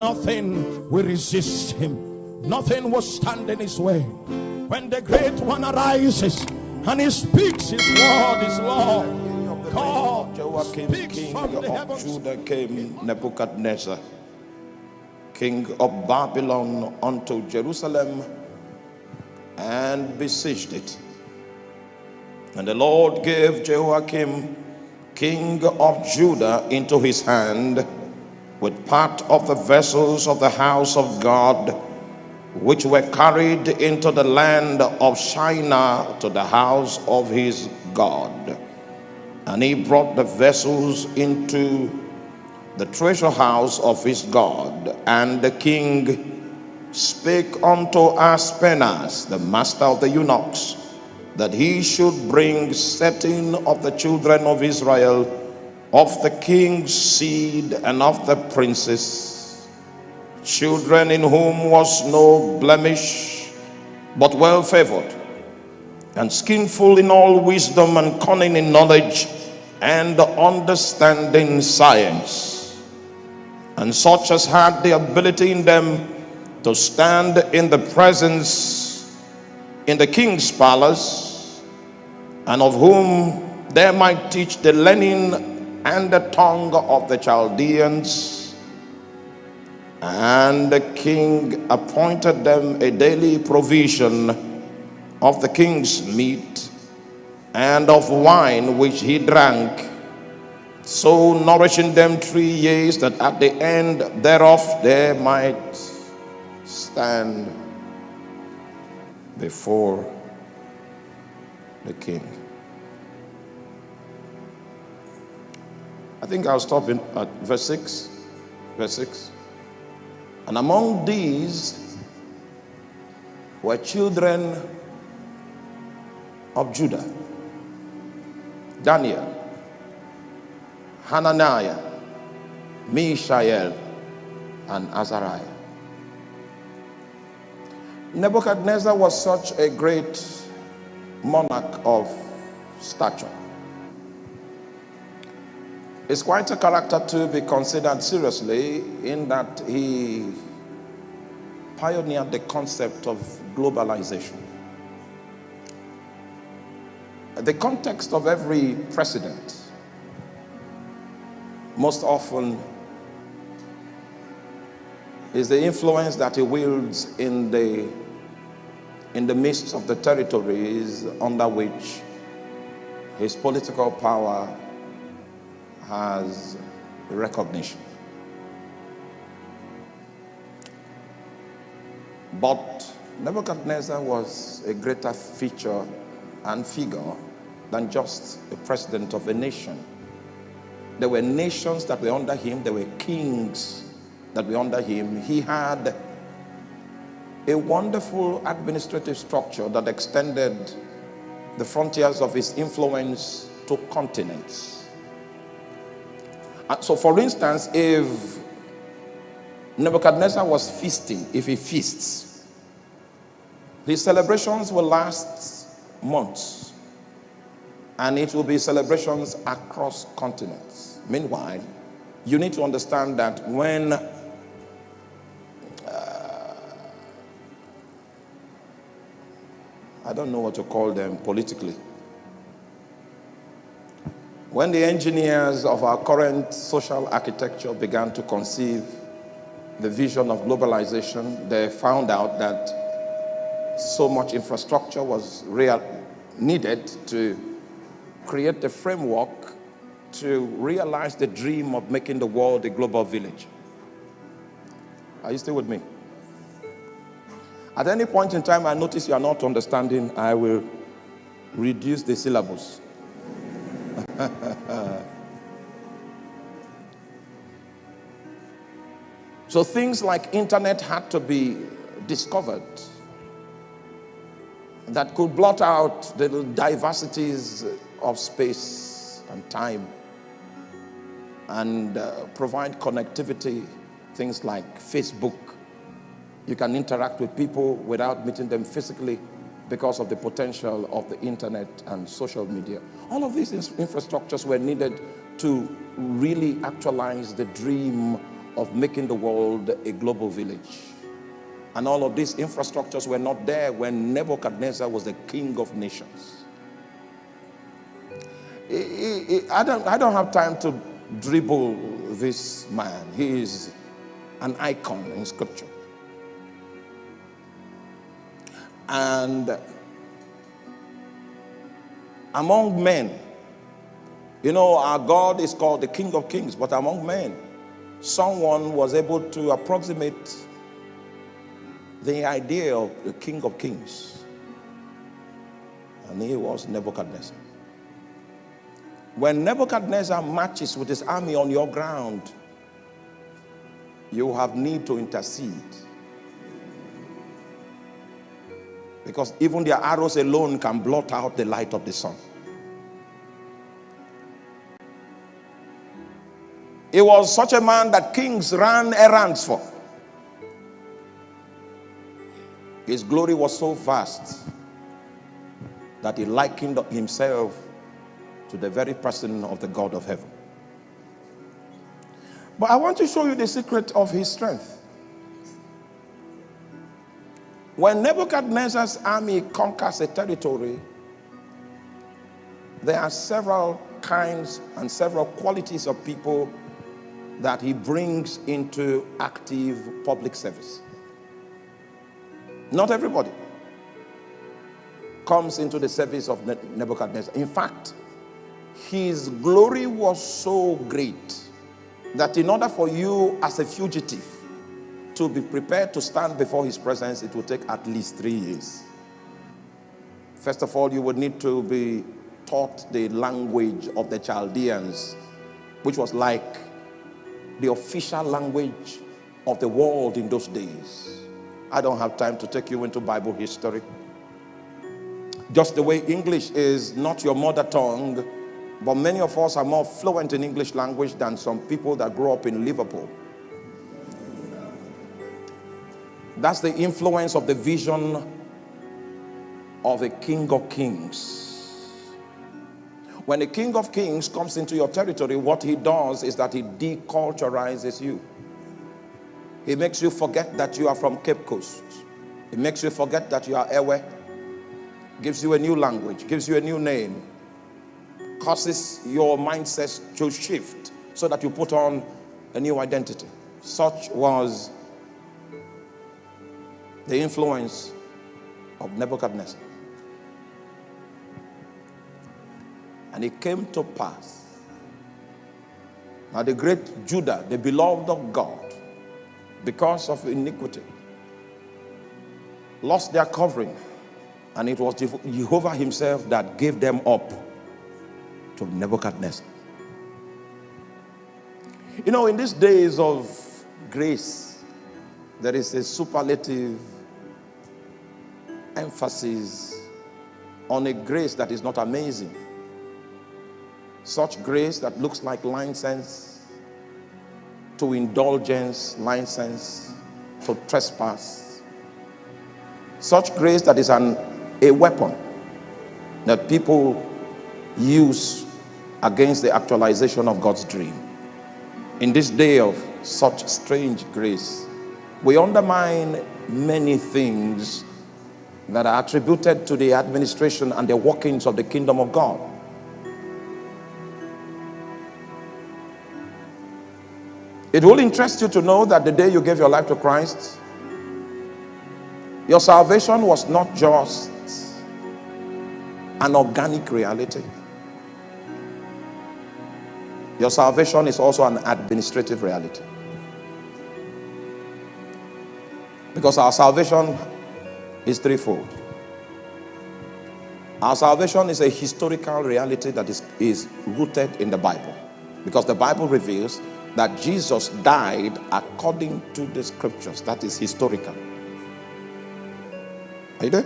Nothing will resist him. Nothing will stand in his way. When the great one arises and he speaks his word, his law, God speaks King from the of heavens. Judah came Nebuchadnezzar, king of Babylon, unto Jerusalem and besieged it. And the Lord gave Jehoiakim, king of Judah, into his hand, with part of the vessels of the house of God, which were carried into the land of Shinar to the house of his God. And he brought the vessels into the treasure house of his God. And the king spake unto Aspenaz, the master of the eunuchs, that he should bring certain of the children of Israel, of the king's seed and of the princes, children in whom was no blemish, but well favored, and skillful in all wisdom, and cunning in knowledge, and understanding science, and such as had the ability in them to stand in the presence in the king's palace, and of whom they might teach the learning and the tongue of the Chaldeans. And the king appointed them a daily provision of the king's meat and of wine which he drank, so nourishing them 3 years, that at the end thereof they might stand before the king. I think I'll stop at verse 6. Verse 6. And among these were children of Judah: Daniel, Hananiah, Mishael, and Azariah. Nebuchadnezzar was such a great monarch of stature. It's quite a character to be considered seriously, in that he pioneered the concept of globalization. The context of every president most often is the influence that he wields in the midst of the territories under which his political power has recognition. But Nebuchadnezzar was a greater feature and figure than just a president of a nation. There were nations that were under him. There were kings that were under him. He had a wonderful administrative structure that extended the frontiers of his influence to continents. So, for instance, if Nebuchadnezzar was feasting, if he feasts, his celebrations will last months, and it will be celebrations across continents. Meanwhile, you need to understand that when I don't know what to call them politically, when the engineers of our current social architecture began to conceive the vision of globalization, they found out that so much infrastructure was needed to create the framework to realize the dream of making the world a global village. Are you still with me? At any point in time I notice you are not understanding, I will reduce the syllabus. So things like internet had to be discovered that could blot out the diversities of space and time and provide connectivity. Things like Facebook. You can interact with people without meeting them physically because of the potential of the internet and social media. All of these infrastructures were needed to really actualize the dream of making the world a global village. And all of these infrastructures were not there when Nebuchadnezzar was the king of nations. I don't have time to dribble this man. He is an icon in scripture. And among men, you know, our God is called the King of Kings, but among men, someone was able to approximate the idea of the King of Kings. And he was Nebuchadnezzar. When Nebuchadnezzar marches with his army on your ground, you have need to intercede. Because even their arrows alone can blot out the light of the sun. He was such a man that kings ran errands for. His glory was so vast that he likened himself to the very person of the God of heaven. But I want to show you the secret of his strength. When Nebuchadnezzar's army conquers a territory, there are several kinds and several qualities of people that he brings into active public service. Not everybody comes into the service of Nebuchadnezzar. In fact, his glory was so great that in order for you as a fugitive to be prepared to stand before his presence, it will take at least 3 years. First of all, you would need to be taught the language of the Chaldeans, which was like the official language of the world in those days. I don't have time to take you into Bible history. Just the way English is not your mother tongue, but many of us are more fluent in English language than some people that grew up in Liverpool. That's the influence of the vision of a King of Kings. When a King of Kings comes into your territory, what he does is that he deculturizes you. He makes you forget that you are from Cape Coast. He makes you forget that you are Ewe. Gives you a new language, gives you a new name, causes your mindset to shift so that you put on a new identity. Such was the influence of Nebuchadnezzar. And it came to pass. Now the great Judah, the beloved of God, because of iniquity, lost their covering. And it was Jehovah himself that gave them up to Nebuchadnezzar. You know, in these days of grace, there is a superlative emphasis on a grace that is not amazing. Such grace that looks like license to indulgence, license to trespass. Such grace that is a weapon that people use against the actualization of God's dream. In this day of such strange grace, we undermine many things that are attributed to the administration and the workings of the kingdom of God. It will interest you to know that the day you gave your life to Christ, your salvation was not just an organic reality. Your salvation is also an administrative reality. Because our salvation is threefold. Our salvation is a historical reality that is rooted in the Bible. Because the Bible reveals that Jesus died according to the scriptures. That is historical. Are you there?